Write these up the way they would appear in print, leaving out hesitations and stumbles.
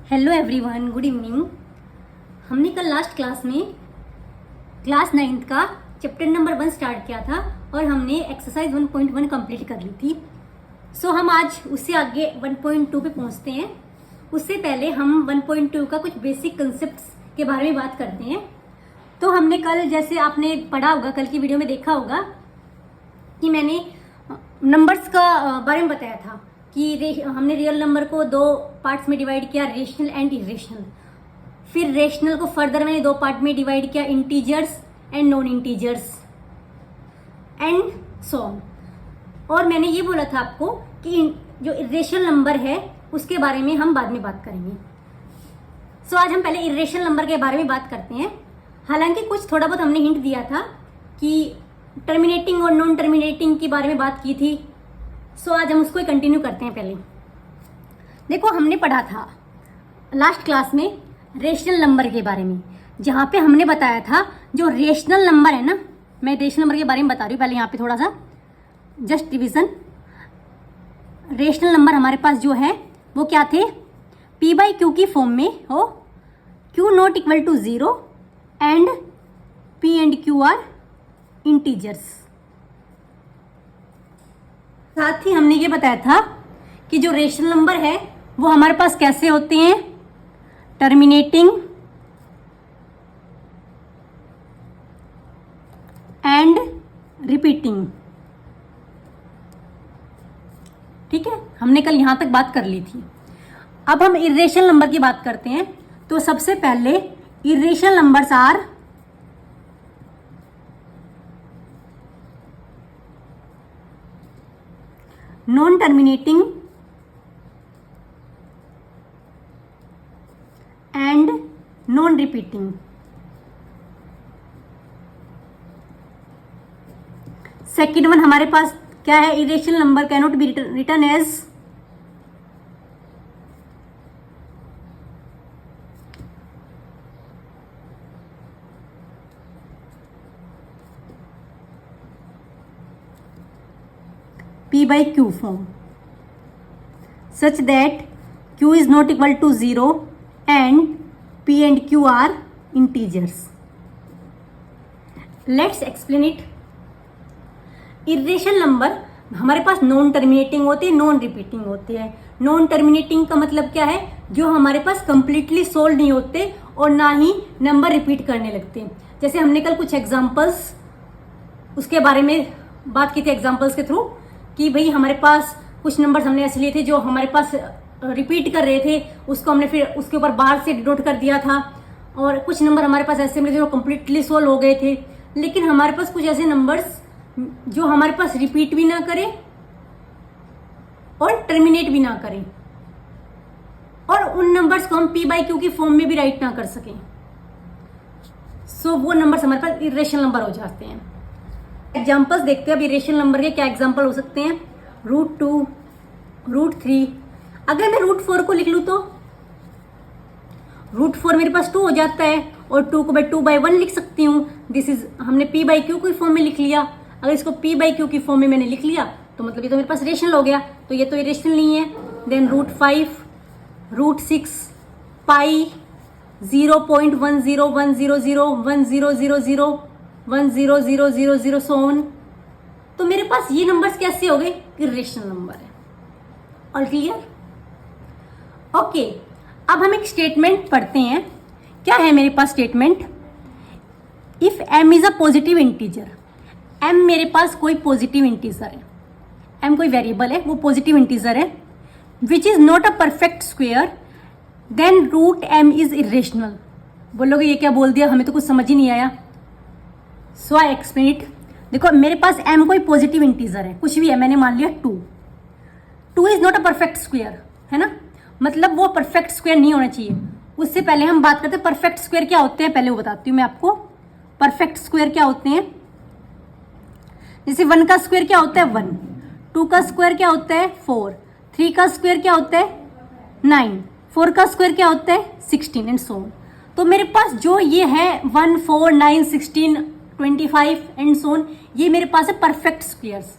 Hello everyone, good evening. हमने कल last class में क्लास 9th का चैप्टर नंबर 1 स्टार्ट किया था और हमने एक्सरसाइज 1.1 कंप्लीट कर ली थी। सो हम आज उससे आगे 1.2 पे पहुंचते हैं। उससे पहले हम 1.2 का कुछ बेसिक कंसेप्ट्स के बारे में बात करते हैं। तो हमने कल, जैसे आपने पढ़ा होगा, कल की वीडियो में देखा होगा कि मैंने नंबर्स का बारे में बताया था कि हमने रियल नंबर को 2 पार्ट्स में डिवाइड किया, रेशनल एंड इरेशनल। फिर रेशनल को फर्दर मैंने 2 पार्ट में डिवाइड किया, integers and non integers and so on. और मैंने ये बोला था आपको कि जो इरेशनल नंबर है उसके बारे में हम बाद में बात करेंगे। सो आज हम पहले इरेशनल नंबर के बारे में बात करते हैं। हालांकि कुछ थोड़ा बहुत हमने हिंट दिया था कि टर्मिनेटिंग और नॉन टर्मिनेटिंग के बारे में बात की थी। सो आज हम उसको कंटिन्यू करते हैं। पहले देखो, हमने पढ़ा था लास्ट क्लास में रेशनल नंबर के बारे में, जहाँ पे हमने बताया था जो रेशनल नंबर है ना, मैं रेशनल नंबर के बारे में बता रही हूँ। पहले यहाँ पे थोड़ा सा जस्ट रिविजन। रेशनल नंबर हमारे पास जो है वो क्या थे, p/q की फॉर्म में हो, q not equal to 0 and p and q are integers. साथ ही हमने ये बताया था कि जो रेशनल नंबर है वो हमारे पास कैसे होते हैं, टर्मिनेटिंग एंड रिपीटिंग। ठीक है, हमने कल यहां तक बात कर ली थी। अब हम इरेशनल नंबर की बात करते हैं। तो सबसे पहले irrational numbers are non terminating and non repeating. Second one हमारे पास क्या है, irrational number can not be written as p/q form such that q is not equal to 0 and p and q are integers. Let's explain it. Irrational number हमारे पास non terminating होते हैं, non repeating होते हैं। Non terminating का मतलब क्या है, जो हमारे पास कंप्लीटली सोल्व नहीं होते और ना ही नंबर रिपीट करने लगते हैं। जैसे हमने कल कुछ एग्जांपल्स उसके बारे में बात की थी, एग्जांपल्स के थ्रू, कि भाई हमारे पास कुछ नंबर्स हमने ऐसे लिए थे जो हमारे पास रिपीट कर रहे थे, उसको हमने फिर उसके ऊपर बाहर से डिनोट कर दिया था। और कुछ नंबर हमारे पास ऐसे मिले थे जो कंप्लीटली सोल्व हो गए थे। लेकिन हमारे पास कुछ ऐसे नंबर्स जो हमारे पास रिपीट भी ना करें और टर्मिनेट भी ना करें, और उन नंबर्स को हम p/q की फॉर्म में भी राइट ना कर सकें। सो वो नंबर्स हमारे पास इरेशनल नंबर हो जाते हैं। एग्जाम्पल्स देखते हैं अब इरेशनल नंबर के क्या एग्जाम्पल हो सकते हैं। √2, √3। अगर मैं √4 को लिख लूँ तो √4 मेरे पास 2 हो जाता है और 2 को मैं 2/1 लिख सकती हूँ। दिस इज, हमने p/q की फॉर्म में लिख लिया। अगर इसको p/q की फॉर्म में मैंने लिख लिया तो मतलब ये तो मेरे पास रेशनल हो गया, तो ये तो इरेशनल नहीं है। Then √5, √6, pi, 0.101001001000 so on. तो मेरे पास ये नंबर्स कैसे हो गए, इरेशनल नंबर है। All clear? ओके, अब हम एक स्टेटमेंट पढ़ते हैं। क्या है मेरे पास statement, if m is a positive integer. m मेरे पास कोई पॉजिटिव इंटीजर है, m कोई वेरिएबल है, वो पॉजिटिव इंटीजर है, which is not a perfect square, then √m is irrational. बोलोगे ये क्या बोल दिया, हमें तो कुछ समझ ही नहीं आया। सो आई एक्सप्लेन इट। देखो, मेरे पास m कोई पॉजिटिव इंटीजर है, कुछ भी है, मैंने मान लिया 2 is not a perfect square, है ना, मतलब वो परफेक्ट स्क्वेयर नहीं होना चाहिए। उससे पहले हम बात करते हैं परफेक्ट स्क्वेयर क्या होते हैं, पहले वो बताती हूँ मैं आपको। परफेक्ट स्क्वेयर क्या होते हैं, जैसे 1 का स्क्वायर क्या होता है 1, 2 का स्क्वायर क्या होता है 4, 3 का स्क्वायर क्या होता है 9, 4 का स्क्वायर क्या होता है 16 एंड सो ऑन। तो मेरे पास जो ये है 1, 4, 9, 16, 25 एंड सो ऑन, ये मेरे पास है परफेक्ट स्क्वायर्स।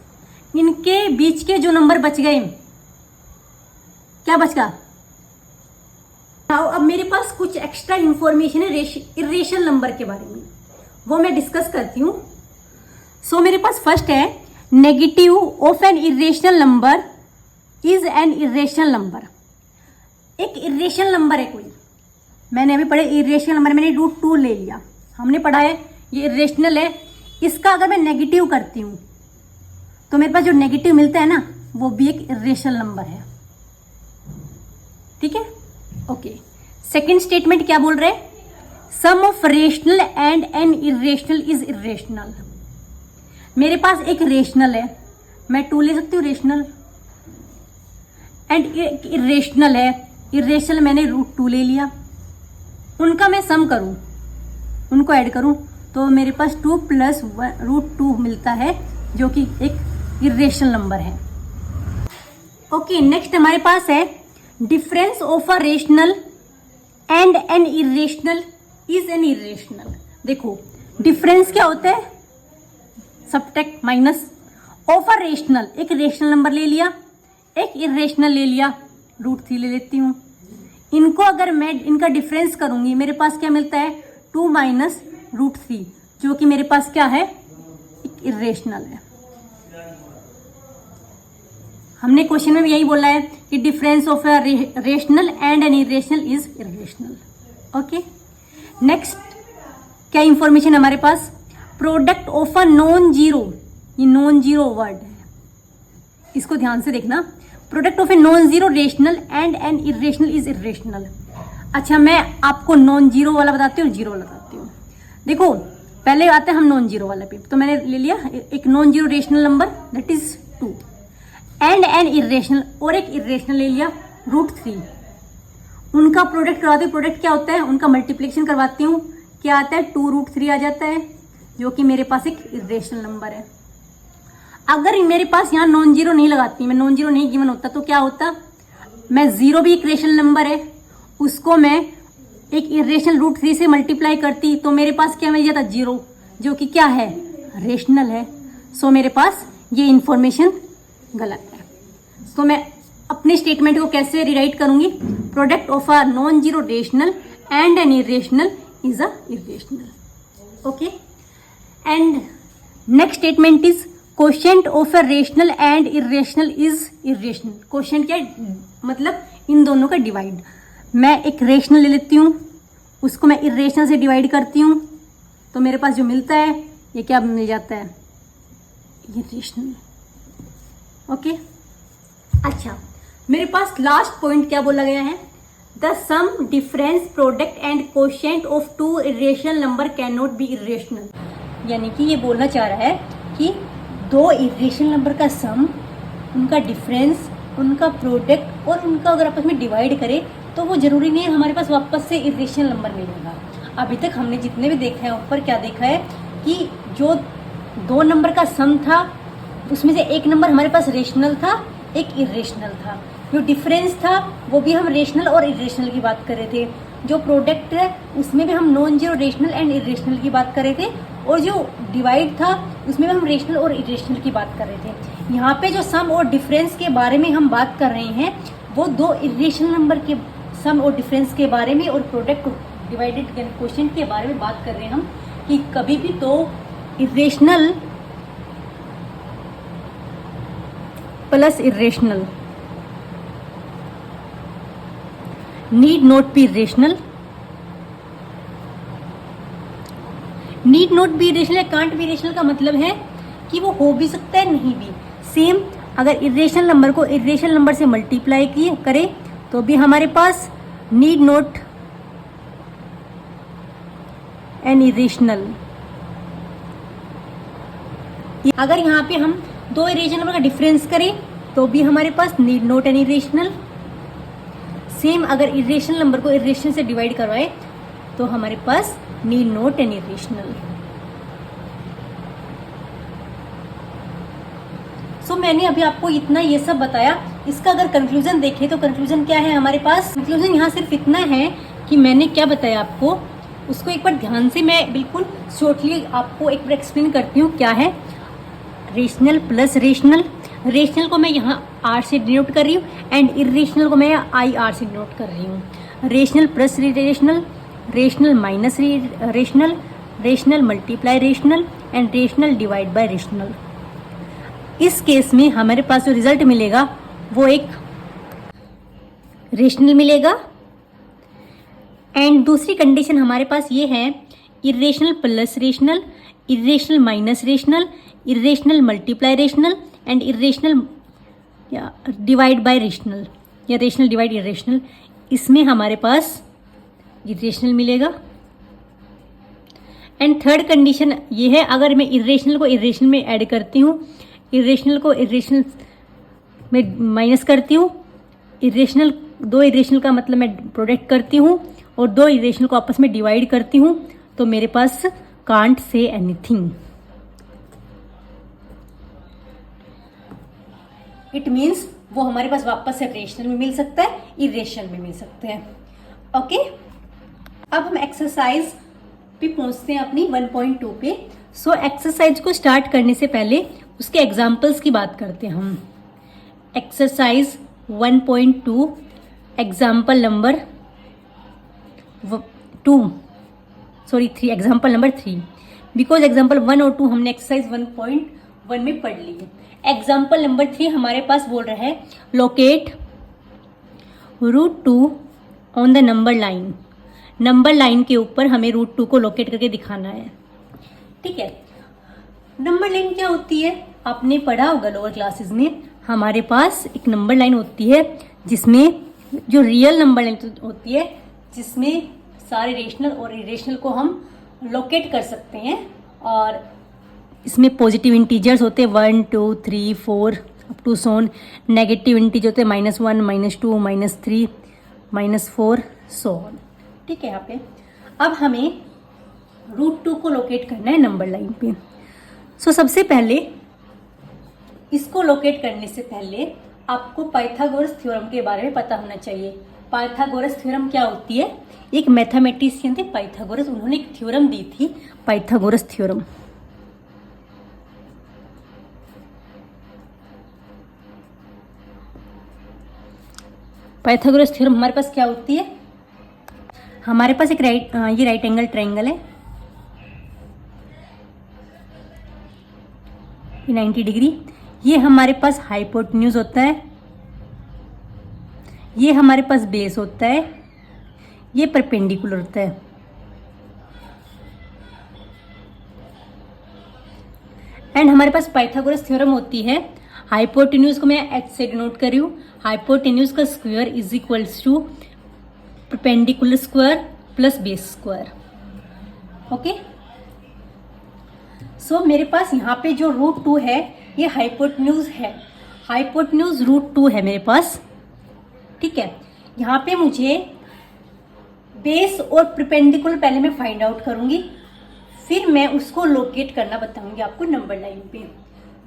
इनके बीच के जो नंबर बच गए, क्या बच गया, अब मेरे पास कुछ एक्स्ट्रा इंफॉर्मेशन है इर्रेशनल नंबर के बारे में, वो मैं डिस्कस करती हूँ। सो मेरे पास फर्स्ट है negative of N irrational number is an irrational number. एक इर्रेशनल नंबर है कोई, मैंने अभी पढ़े इर्रेशनल नंबर, मैंने √2 ले लिया, हमने पढ़ा है ये इर्रेशनल है। इसका अगर मैं नेगेटिव करती हूँ तो मेरे पास जो नेगेटिव मिलता है ना वो भी एक इर्रेशनल नंबर है, ठीक है। ओके, सेकंड स्टेटमेंट क्या बोल रहे हैं, sum of rational and an irrational is irrational. मेरे पास एक रेशनल है, मैं 2 ले सकती हूँ रेशनल, एंड एक इर्रेशनल है, इर्रेशनल मैंने √2 ले लिया, उनका मैं सम करूं, उनको ऐड करूं तो मेरे पास 2 + √2 मिलता है जो कि एक इर्रेशनल नंबर है। ओके, नेक्स्ट हमारे पास है difference of a rational and an irrational is an irrational. देखो डिफरेंस क्या होता है, subtract minus of a rational, एक रेशनल नंबर ले लिया, एक इर्रेशनल ले लिया, √3 ले लेती हूँ। इनको अगर मैं इनका डिफरेंस करूंगी मेरे पास क्या मिलता है 2 - √3 जो कि मेरे पास क्या है एक इर्रेशनल है। हमने क्वेश्चन में भी यही बोला है कि difference of a rational and an irrational is irrational. Okay, next क्या इंफॉर्मेशन हमारे पास, product of a non zero, ये नॉन जीरो वर्ड है, इसको ध्यान से देखना, product of a non zero rational and an irrational is irrational. अच्छा, मैं आपको नॉन जीरो वाला बताती हूँ, जीरो वाला बताती हूँ। देखो पहले आते हैं हम नॉन जीरो वाले पे, तो मैंने ले लिया एक non zero rational number that is 2 and an irrational, और एक इर्रेशनल ले लिया √3, उनका प्रोडक्ट करवाती हूँ। प्रोडक्ट क्या होता है, उनका मल्टीप्लिकेशन करवाती हूँ, क्या आता है 2√3 आ जाता है जो कि मेरे पास एक इर्रेशनल नंबर है। अगर मेरे पास यहाँ नॉन जीरो नहीं लगाती, मैं नॉन जीरो नहीं गिवन होता तो क्या होता, मैं जीरो भी एक रेशनल नंबर है, उसको मैं एक इर्रेशनल √3 से मल्टीप्लाई करती तो मेरे पास क्या मिल जाता 0 जो कि क्या है रेशनल है। सो मेरे पास ये इंफॉर्मेशन गलत है। तो मैं अपने स्टेटमेंट को कैसे रिराइट करूंगी, product of a non zero rational and an irrational is a irrational. Okay, and next statement is quotient of a rational and irrational is irrational. Quotient क्या है, मतलब इन दोनों का डिवाइड। मैं एक रेशनल ले लेती हूँ, उसको मैं इर्रेशनल से डिवाइड करती हूँ तो मेरे पास जो मिलता है ये क्या मिल जाता है इर्रेशनल। ओके, अच्छा मेरे पास लास्ट पॉइंट क्या बोला गया है, the sum difference product and quotient of 2 irrational number can not be irrational. यानी कि ये बोलना चाह रहा है कि 2 इर्रेशनल नंबर का सम, उनका डिफरेंस, उनका प्रोडक्ट और उनका अगर आपस में डिवाइड करें तो वो जरूरी नहीं है हमारे पास वापस से इर्रेशनल नंबर मिलेगा। अभी तक हमने जितने भी देखा है ऊपर क्या देखा है कि जो 2 नंबर का सम था उसमें से एक नंबर हमारे पास रेशनल था, एक इर्रेशनल था। जो डिफरेंस था वो भी हम रेशनल और इर्रेशनल की बात कर रहे थे। जो प्रोडक्ट है उसमें भी हम non zero rational and irrational की बात कर रहे थे, और जो डिवाइड था उसमें भी हम रेशनल और इर्रेशनल की बात कर रहे थे। यहाँ पे जो सम और डिफरेंस के बारे में हम बात कर रहे हैं वो 2 इर्रेशनल नंबर के सम और डिफरेंस के बारे में और प्रोडक्ट डिवाइडेड क्वोशिएंट के बारे में बात कर रहे हैं हम, कि कभी भी 2 irrational plus irrational need not be rational, need not be rational, can't be rational का मतलब है कि वो हो भी सकता है नहीं भी। सेम अगर इर्रेशनल नंबर को इर्रेशनल नंबर से मल्टीप्लाई किए करें तो भी हमारे पास नीड नॉट एन इर्रेशनल। अगर यहाँ पे हम 2 इर्रेशनल नंबर का डिफरेंस करें तो भी हमारे पास need not an irrational. Same अगर इर्रेशनल नंबर को इर्रेशनल से डिवाइड करवाए तो हमारे पास need not an irrational. So मैंने अभी आपको इतना ये सब बताया। इसका अगर कंक्लूजन देखें तो कंक्लूजन क्या है हमारे पास, कंक्लूजन यहाँ सिर्फ इतना है कि मैंने क्या बताया आपको उसको एक बार ध्यान से मैं बिल्कुल शॉर्टली आपको एक बार एक्सप्लेन करती हूँ। क्या है रेशनल प्लस रेशनल, रेशनल को मैं यहाँ आर से डिनोट कर रही हूँ एंड इर्रेशनल को मैं आई आर से डिनोट कर रही हूँ। Rational plus rational, rational minus rational, rational multiply rational and rational divide by rational. इस केस में हमारे पास जो रिजल्ट मिलेगा वो एक रेशनल मिलेगा। एंड दूसरी कंडीशन हमारे पास ये है irrational plus rational, irrational minus rational, irrational multiply rational and irrational divide by rational या रेशनल डिवाइड इरेशनल। इसमें हमारे पास इरेशनल मिलेगा। एंड थर्ड कंडीशन ये है, अगर मैं इरेशनल को इरेशनल में ऐड करती हूँ, इरेशनल को इरेशनल में माइनस करती हूँ, इरेशनल दो इरेशनल का मतलब मैं प्रोडक्ट करती हूँ और दो इरेशनल को आपस में डिवाइड करती हूँ, तो मेरे पास can't say anything. It means वो हमारे पास वापस से रेशनल में मिल सकता है, इरेशनल में मिल सकते हैं। ओके, अब हम एक्सरसाइज पे पहुंचते हैं अपनी 1.2 पे। सो एक्सरसाइज को स्टार्ट करने से पहले उसके एग्जाम्पल्स की बात करते हैं हम। Exercise 1.2 example number 3, example number 3, because example 1 और 2 हमने एक्सरसाइज 1.1 में पढ़ ली है। एग्जाम्पल नंबर 3 हमारे पास बोल रहा है locate √2 on the number line. Number line के ऊपर हमें √2 को लोकेट करके दिखाना है। ठीक है, नंबर लाइन क्या होती है आपने पढ़ा होगा लोअर क्लासेस में। हमारे पास एक नंबर लाइन होती है जिसमें जो रियल नंबर लाइन होती है, जिसमें सारे रेशनल और इरेशनल को हम लोकेट कर सकते हैं। और इसमें पॉजिटिव इंटीजर्स होते हैं 1 2 3 4 up to so on, negative integer होते हैं -1 -2 -3 -4 सोन। ठीक है, यहाँ पे अब हमें √2 को लोकेट करना है नंबर लाइन पे। सो सबसे पहले इसको लोकेट करने से पहले आपको पाइथागोरस थ्योरम के बारे में पता होना चाहिए। पाइथागोरस थ्योरम क्या होती है? एक मैथमेटिशियन थे पाइथागोरस, उन्होंने एक थ्योरम दी थी पाइथागोरस थ्योरम। पाइथागोरस थ्योरम हमारे पास क्या होती है? हमारे पास एक ये राइट एंगल ट्रायंगल है, 90 डिग्री। ये हमारे पास हाइपोटेन्यूज होता है, ये हमारे पास बेस होता है, ये परपेंडिकुलर होता है। एंड हमारे पास पाइथागोरस थ्योरम होती है, हाइपोटेन्यूज को मैं h से डिनोट कर रही हूँ। हाइपोटेन्यूज का square is equals to perpendicular square plus base square. Okay, so मेरे पास यहाँ पे जो √2 है ये हाइपोटेन्यूज है, हाइपोटेन्यूज √2 है मेरे पास। ठीक है, यहाँ पे मुझे बेस और परपेंडिकुलर पहले मैं फाइंड आउट करूंगी, फिर मैं उसको लोकेट करना बताऊंगी आपको नंबर लाइन पे।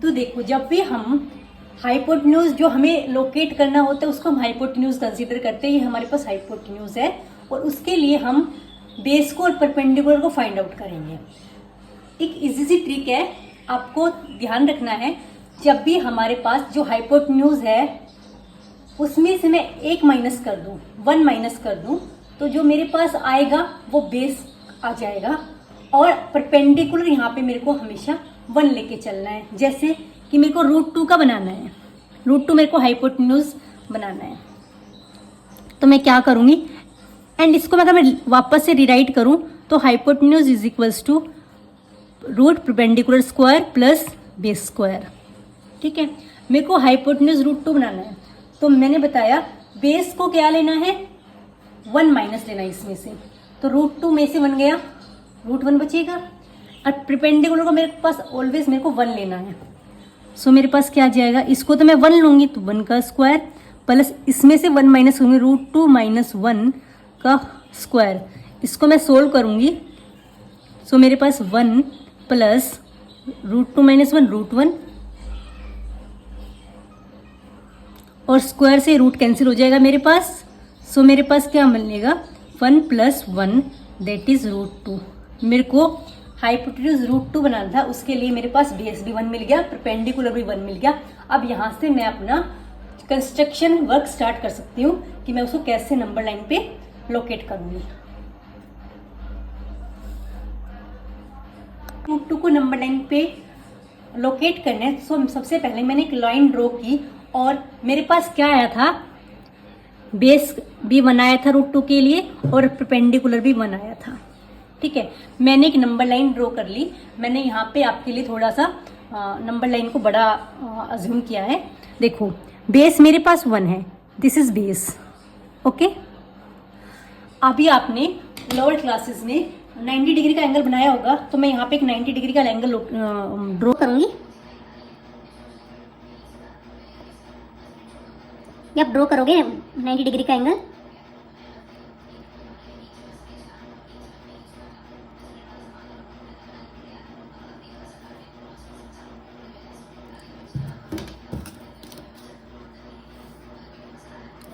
तो देखो, जब भी हम हाइपोटेन्यूज जो हमें लोकेट करना होता है उसको हम हाइपोटेन्यूज कंसीडर करते हैं। ये हमारे पास हाइपोटेन्यूज है और उसके लिए हम बेस को और परपेंडिकुलर को फाइंड आउट करेंगे। एक इजी सी ट्रिक है, आपको ध्यान रखना है, जब भी हमारे पास जो हाइपोटेन्यूज है उसमें से मैं 1 माइनस कर दूं, 1 माइनस कर दूं, तो जो मेरे पास आएगा वो बेस आ जाएगा और परपेंडिकुलर यहाँ पे मेरे को हमेशा 1 लेके चलना है। जैसे कि मेरे को √2 का बनाना है, √2 मेरे को हाइपोटेन्यूज बनाना है, तो मैं क्या करूँगी, एंड इसको अगर मैं वापस से रिराइट करूँ तो hypotenuse is equals to root perpendicular square plus base square. ठीक है, मेरे को हाइपोटेन्यूज √2 बनाना है, तो मैंने बताया बेस को क्या लेना है, 1 माइनस लेना है इसमें से, तो √2 में से 1 गया, √1 बचेगा। और परपेंडिकुलर को मेरे पास ऑलवेज मेरे को 1 लेना है, सो मेरे पास क्या आ जाएगा, इसको तो मैं 1 लूंगी तो 1 का स्क्वायर प्लस इसमें से 1 माइनस होंगे, √2 माइनस 1 का स्क्वायर। इसको मैं सोल्व करूंगी, सो मेरे पास 1 प्लस √2 माइनस 1 √1 और स्क्वायर से रूट कैंसिल हो जाएगा मेरे पास। सो मेरे पास क्या मिलेगा, 1 प्लस 1 दैट इज √2। मेरे को हाइपोटेन्यूज √2 बनाना था, उसके लिए मेरे पास बेस भी 1 मिल गया, परपेंडिकुलर भी 1 मिल गया। अब यहाँ से मैं अपना कंस्ट्रक्शन वर्क स्टार्ट कर सकती हूँ कि मैं उसको कैसे नंबर लाइन पे लोकेट करूंगी। रूट 2 को नंबर लाइन पे लोकेट करने, सो सबसे पहले मैंने एक लाइन ड्रॉ की और मेरे पास क्या आया था, बेस भी बनाया था रूट 2 के लिए और परपेंडिकुलर भी बनाया था। ठीक है, मैंने एक नंबर लाइन ड्रॉ कर ली। मैंने यहाँ पे आपके लिए थोड़ा सा नंबर लाइन को बड़ा अज्यूम किया है। देखो बेस मेरे पास 1 है, दिस इज बेस। ओके, अभी आपने लोअर क्लासेस में 90 डिग्री का एंगल बनाया होगा, तो मैं यहाँ पे एक 90 डिग्री का एंगल ड्रॉ करूंगी। ये आप ड्रॉ करोगे 90 डिग्री का एंगल।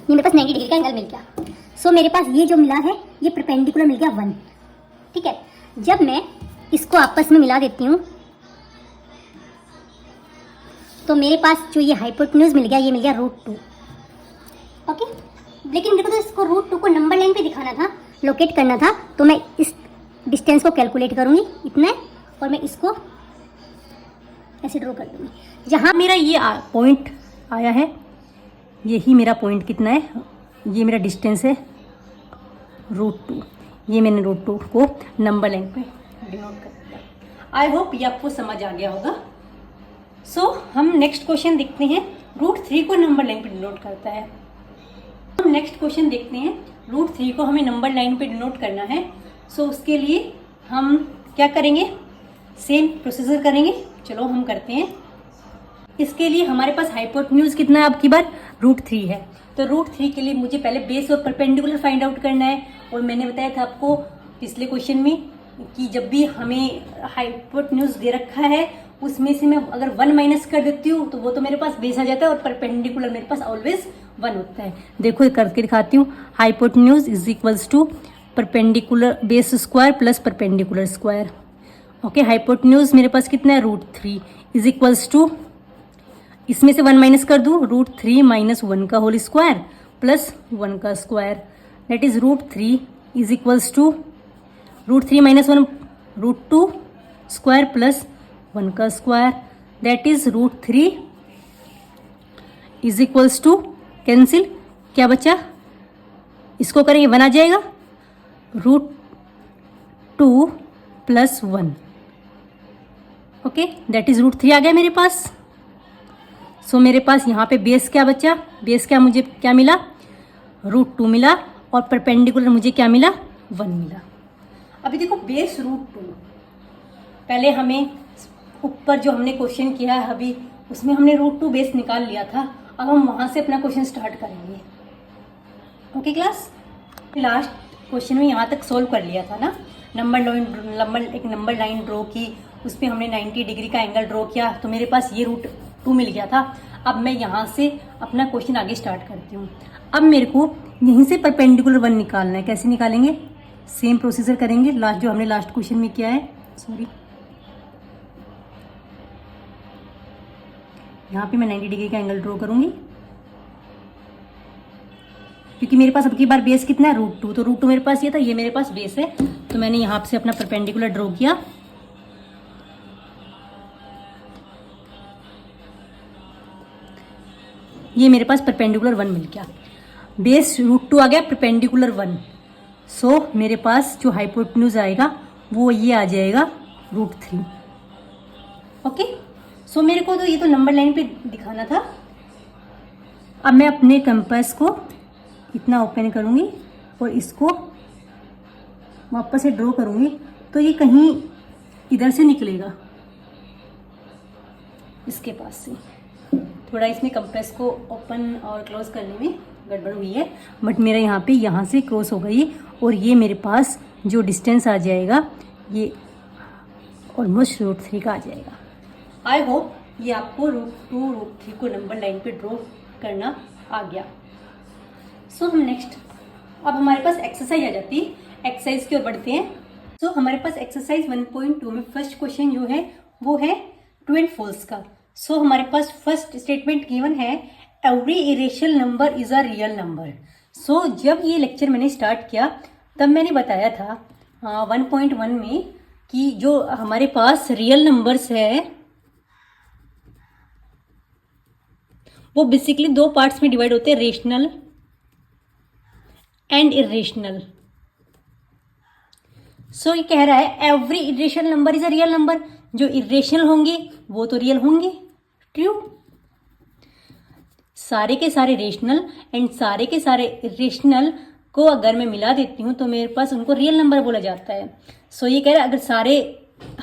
ये मेरे पास 90 डिग्री का एंगल मिल गया। सो मेरे पास ये जो मिला है ये परपेंडिकुलर मिल गया 1। ठीक है, जब मैं इसको आपस में मिला देती हूँ तो मेरे पास जो ये हाइपोटेन्यूज मिल गया, ये मिल गया रूट 2। ओके, लेकिन मेरे को तो इसको रूट 2 को नंबर लाइन पे दिखाना था, लोकेट करना था, तो मैं इस डिस्टेंस को कैलकुलेट करूंगी, इतना है, और मैं इसको ऐसे ड्रॉ कर दूंगी। जहाँ मेरा ये पॉइंट आया है, यही मेरा पॉइंट कितना है, ये मेरा डिस्टेंस है रूट 2। ये मैंने रूट 2 को नंबर लाइन पे डिनोट कर दिया। आई होप ये आपको समझ आ गया होगा। सो हम नेक्स्ट क्वेश्चन देखते हैं। रूट 3 को नंबर लाइन पे डिनोट करता है। हम नेक्स्ट क्वेश्चन देखते हैं। रूट 3 को हमें नंबर लाइन पे डिनोट करना है। सो उसके लिए हम क्या करेंगे, सेम प्रोसीजर करेंगे। चलो हम करते हैं। इसके लिए हमारे पास हाइपोटेन्यूज कितना है, अब की बार रूट 3 है। तो रूट 3 के लिए मुझे पहले बेस और परपेंडिकुलर फाइंड आउट करना है। और मैंने बताया था आपको पिछले क्वेश्चन में कि जब भी हमें हाइपोटेन्यूज दे रखा है उसमें से मैं अगर 1 माइनस कर देती हूँ तो वो तो मेरे पास बेस आ जाता है और परपेंडिकुलर मेरे पास ऑलवेज 1 होता है। देखो करके दिखाती हूँ। Hypotenuse is equals to perpendicular base square plus perpendicular square. Okay, hypotenuse मेरे पास कितना है, रूट 3 इज इक्वल्स टू, इसमें से 1 माइनस कर दूं, रूट 3 माइनस 1 का होल स्क्वायर प्लस 1 का square, that is root 3 is equals to root 3 minus 1 root 2 square plus 1 का square, that is root 3 is equals to, cancel, क्या बचा, इसको करेंगे 1 आ जाएगा, root 2 plus 1। Okay, that is root 3 आ गया मेरे पास। सो मेरे पास यहाँ पे बेस क्या बचा, बेस क्या मुझे क्या मिला, रूट 2 मिला, और परपेंडिकुलर मुझे क्या मिला, 1 मिला। अभी देखो बेस रूट 2, पहले हमें ऊपर जो हमने क्वेश्चन किया है अभी उसमें हमने रूट 2 बेस निकाल लिया था। अब हम वहाँ से अपना क्वेश्चन स्टार्ट करेंगे। ओके क्लास, लास्ट क्वेश्चन में यहाँ तक सोल्व कर लिया था ना। एक नंबर लाइन ड्रॉ की, उस पर हमने 90 डिग्री का एंगल ड्रॉ किया, तो मेरे पास ये रूट 2 मिल गया था। अब मैं यहाँ से अपना क्वेश्चन आगे स्टार्ट करती हूँ। अब मेरे को यहीं से परपेंडिकुलर 1 निकालना है। कैसे निकालेंगे, सेम प्रोसीजर करेंगे लास्ट जो हमने लास्ट क्वेश्चन में किया है। सॉरी, यहाँ पे मैं 90 डिग्री का एंगल ड्रॉ करूंगी क्योंकि मेरे पास अब की बार बेस कितना है, रूट 2। तो रूट 2 मेरे पास ये था, ये मेरे पास बेस है, तो मैंने यहाँ से अपना परपेंडिकुलर ड्रॉ किया। ये मेरे पास परपेंडिकुलर 1 मिल गया, बेस रूट 2 आ गया, परपेंडिकुलर 1। सो मेरे पास जो हाइपोटेन्यूज आएगा वो ये आ जाएगा रूट 3। ओके, सो मेरे को तो ये तो नंबर लाइन पे दिखाना था। अब मैं अपने कंपास को इतना ओपन करूँगी और इसको वापस से ड्रॉ करूँगी, तो ये कहीं इधर से निकलेगा, इसके पास से। थोड़ा इसमें कंपास को ओपन और क्लोज करने में गड़बड़ हुई है, बट मेरा यहाँ से क्रॉस हो गई और ये मेरे पास जो डिस्टेंस आ जाएगा ये ऑलमोस्ट रूट 3 का आ जाएगा। आई होप ये आपको रूट 2 रूट 3 को नंबर लाइन पे ड्रॉ करना आ गया। सो हम नेक्स्ट, अब हमारे पास एक्सरसाइज आ जाती है, एक्सरसाइज की ओर बढ़ते हैं। सो हमारे पास एक्सरसाइज 1.2 में फर्स्ट क्वेश्चन जो है वो है ट्रू एंड फॉल्स का। सो हमारे पास फर्स्ट स्टेटमेंट गिवन है, every irrational number is a real number. जब ये लेक्चर मैंने स्टार्ट किया तब मैंने बताया था 1.1 में कि जो हमारे पास रियल नंबर्स है वो बेसिकली दो पार्ट्स में डिवाइड होते हैं, रेशनल एंड इरेशनल। ये कह रहा है every irrational number is a real number, जो इरेशनल होंगे वो तो रियल होंगे। ट्रू। सारे के सारे रेशनल एंड सारे के सारे इरेशनल को अगर मैं मिला देती हूँ तो मेरे पास उनको रियल नंबर बोला जाता है। ये कह रहा है अगर सारे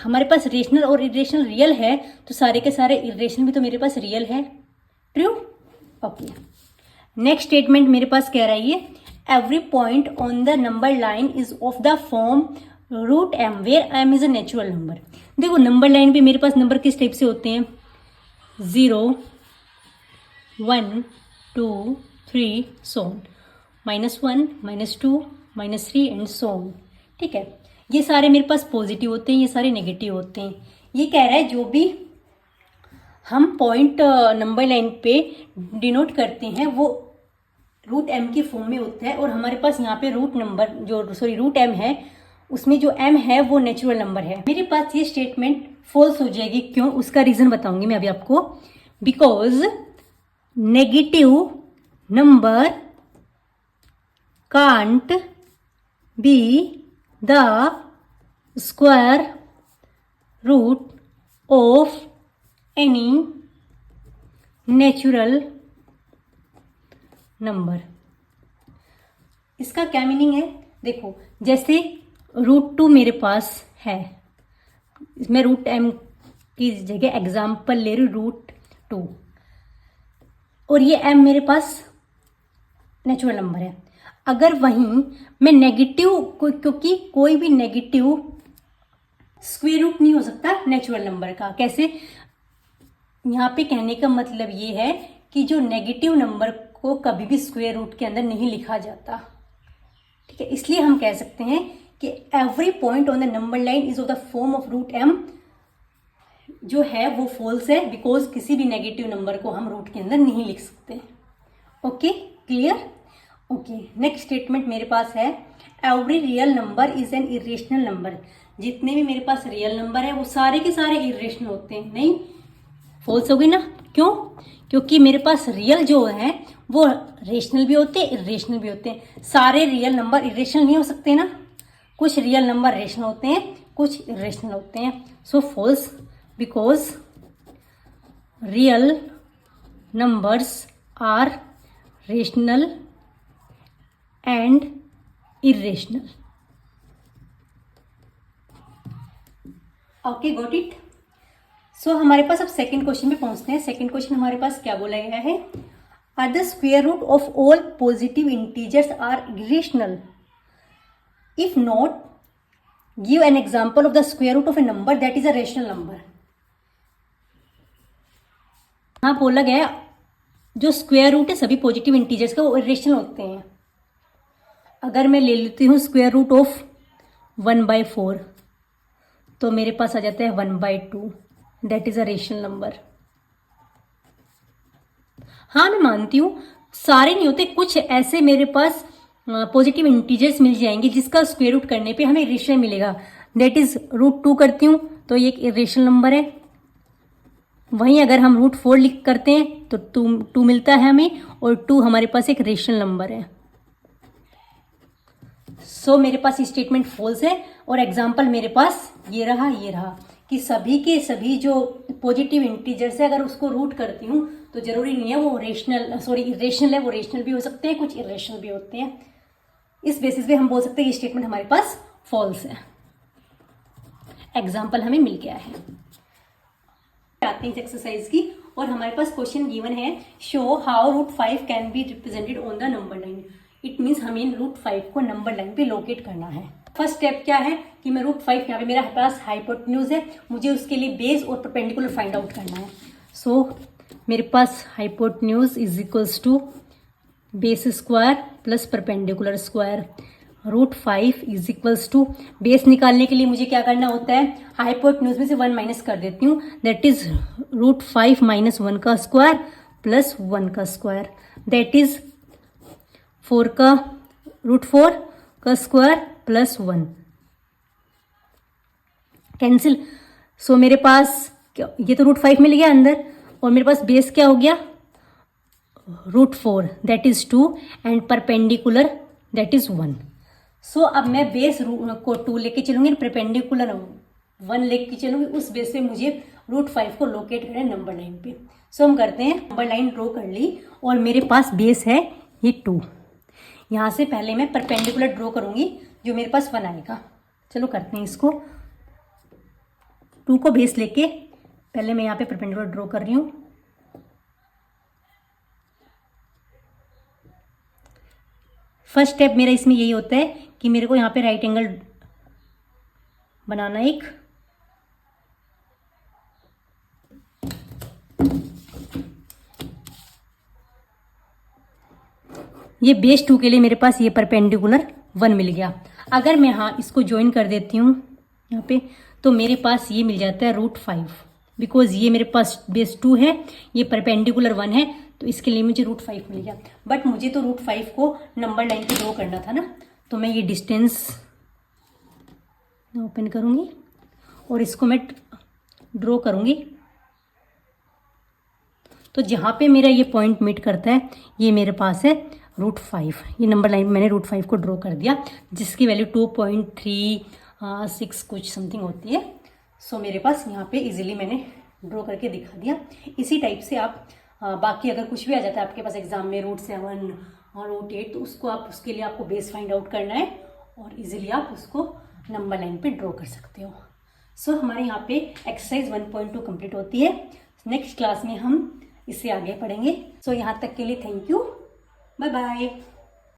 हमारे पास रेशनल और इरेशनल रियल है तो सारे के सारे इरेशनल भी तो मेरे पास रियल है। ट्रू। ओके, नेक्स्ट स्टेटमेंट मेरे पास कह रहा है ये every point on the number line is of the form root M where M is a natural number. देखो नंबर लाइन पे मेरे पास नंबर किस टाइप से होते हैं, 0 1 2 3 so -1 -2 -3 एंड so on। ठीक है, ये सारे मेरे पास पॉजिटिव होते हैं, ये सारे नेगेटिव होते हैं। ये कह रहा है जो भी हम पॉइंट नंबर लाइन पे डिनोट करते हैं वो रूट एम की फॉर्म में होता है, और हमारे पास यहाँ पे रूट एम है, उसमें जो एम है वो नेचुरल नंबर है। मेरे पास ये स्टेटमेंट फॉल्स हो जाएगी। क्यों? उसका रीजन बताऊंगी मैं अभी आपको। Because negative number can't be the square root of any natural number. इसका क्या मीनिंग है? देखो जैसे √2 मेरे पास है, इसमें रूट एम की जगह एग्जाम्पल ले रही हूँ √2, और ये एम मेरे पास नेचुरल नंबर है। अगर वहीं मैं नेगेटिव, क्योंकि कोई भी नेगेटिव स्क्वायर रूट नहीं हो सकता नेचुरल नंबर का। कैसे? यहाँ पे कहने का मतलब ये है कि जो नेगेटिव नंबर को कभी भी स्क्वायर रूट के अंदर नहीं लिखा जाता। ठीक है, इसलिए हम कह सकते हैं कि every point on the number line is of the form of root m जो है वो फॉल्स है, बिकॉज किसी भी नेगेटिव नंबर को हम रूट के अंदर नहीं लिख सकते। Okay, clear? Okay, next statement मेरे पास है every real number is an irrational number. जितने भी मेरे पास रियल नंबर है वो सारे के सारे इरेशनल होते हैं। नहीं, फॉल्स हो गई ना। क्यों? क्योंकि मेरे पास रियल जो है वो रेशनल भी होते हैं, इरेशनल भी होते हैं। सारे रियल नंबर इरेशनल नहीं हो सकते ना, कुछ रियल नंबर रेशनल होते हैं, कुछ इरेशनल होते हैं। So false, because real numbers are rational and irrational. Okay, got it? हमारे पास अब सेकंड क्वेश्चन पे पहुंचते हैं। सेकंड क्वेश्चन हमारे पास क्या बोला गया है? Are the square root of all positive integers are irrational? If not, give an example of the square root of a number that is a rational number. हाँ, बोला गया जो स्क्वायर रूट है सभी पॉजिटिव इंटीजर्स का वो irrational होते हैं। अगर मैं ले लेती हूँ स्क्वायर रूट ऑफ 1/4 तो मेरे पास आ जाता है 1/2, that is a rational number. हाँ, मैं मानती हूँ सारे नहीं होते, कुछ ऐसे मेरे पास पॉजिटिव इंटीजर्स मिल जाएंगे जिसका स्क्वायर रूट करने पे हमें रेशनल मिलेगा, दैट इज √2 करती हूँ तो ये एक इरेशनल नंबर है। वहीं अगर हम √4 लिख करते हैं तो 2 मिलता है हमें, और 2 हमारे पास एक रेशनल नंबर है। मेरे पास ये स्टेटमेंट फॉल्स है, और एग्जाम्पल मेरे पास ये रहा कि सभी के सभी जो पॉजिटिव इंटीजर्स है अगर उसको रूट करती हूँ तो जरूरी नहीं है वो इरेशनल है, वो रेशनल भी हो सकते हैं, कुछ इरेशनल भी होते हैं। इस बेसिस पे हम बोल सकते हैं ये स्टेटमेंट हमारे पास फॉल्स है। एग्जाम्पल हमें मिल गया है। आते हैं इस एक्सरसाइज की, और हमारे पास क्वेश्चन गिवन है show how √5 can be represented on the number line. It means हमें √5 को नंबर लाइन पे लोकेट करना है। फर्स्ट स्टेप क्या है कि मैं √5 यहाँ पे मेरा पास हाइपोटेन्यूज है, मुझे उसके लिए बेस और परपेंडिकुलर फाइंड आउट करना है। मेरे पास hypotenuse is equals to base square plus perpendicular square. √5 is equals to, base निकालने के लिए मुझे क्या करना होता है, हाइपोटेन्यूज में से 1 माइनस कर देती हूँ, दैट इज √5 - 1 का स्क्वायर प्लस 1 का स्क्वायर, दैट इज 4 का √4 का स्क्वायर प्लस 1 कैंसिल। सो मेरे पास ये तो √5 मिल गया अंदर, और मेरे पास बेस क्या हो गया, √4 that is 2 and perpendicular that is 1। सो अब मैं बेस को 2 लेके चलूंगी, परपेंडिकुलर 1 लेके चलूंगी, उस बेस पे मुझे √5 को लोकेट करें नंबर लाइन पे। सो हम करते हैं, नंबर लाइन ड्रॉ कर ली और मेरे पास बेस है ये 2। यहाँ से पहले मैं परपेंडिकुलर ड्रॉ करूंगी जो मेरे पास 1 आएगा। चलो करते हैं इसको। 2 को बेस लेके पहले मैं यहाँ पे परपेंडिकुलर ड्रॉ कर रही हूँ। फर्स्ट स्टेप मेरा इसमें यही होता है कि मेरे को यहाँ पे राइट एंगल बनाना एक, ये बेस 2 के लिए मेरे पास ये परपेंडिकुलर 1 मिल गया। अगर मैं हाँ इसको ज्वाइन कर देती हूँ यहाँ पे, तो मेरे पास ये मिल जाता है √5, बिकॉज ये मेरे पास बेस 2 है, ये परपेंडिकुलर 1 है, तो इसके लिए मुझे √5 मिल गया। बट मुझे तो √5 को नंबर लाइन पे ड्रॉ करना था ना, तो मैं ये डिस्टेंस ओपन करूँगी और इसको मैं ड्रॉ करूँगी। तो जहाँ पे मेरा ये पॉइंट मीट करता है ये मेरे पास है √5, ये नंबर लाइन मैंने √5 को ड्रॉ कर दिया, जिसकी वैल्यू 2.36 कुछ समथिंग होती है। सो मेरे पास यहाँ पे इजीली मैंने ड्रॉ करके दिखा दिया। इसी टाइप से आप बाकी अगर कुछ भी आ जाता है आपके पास एग्जाम में √7 और √8, तो उसको आप उसके लिए आपको बेस फाइंड आउट करना है और इजीली आप उसको नंबर लाइन पे ड्रॉ कर सकते हो। सो हमारे यहाँ पे एक्सरसाइज 1.2 कंप्लीट होती है। नेक्स्ट क्लास में हम इससे आगे पढ़ेंगे। सो यहाँ तक के लिए थैंक यू, बाय बाय।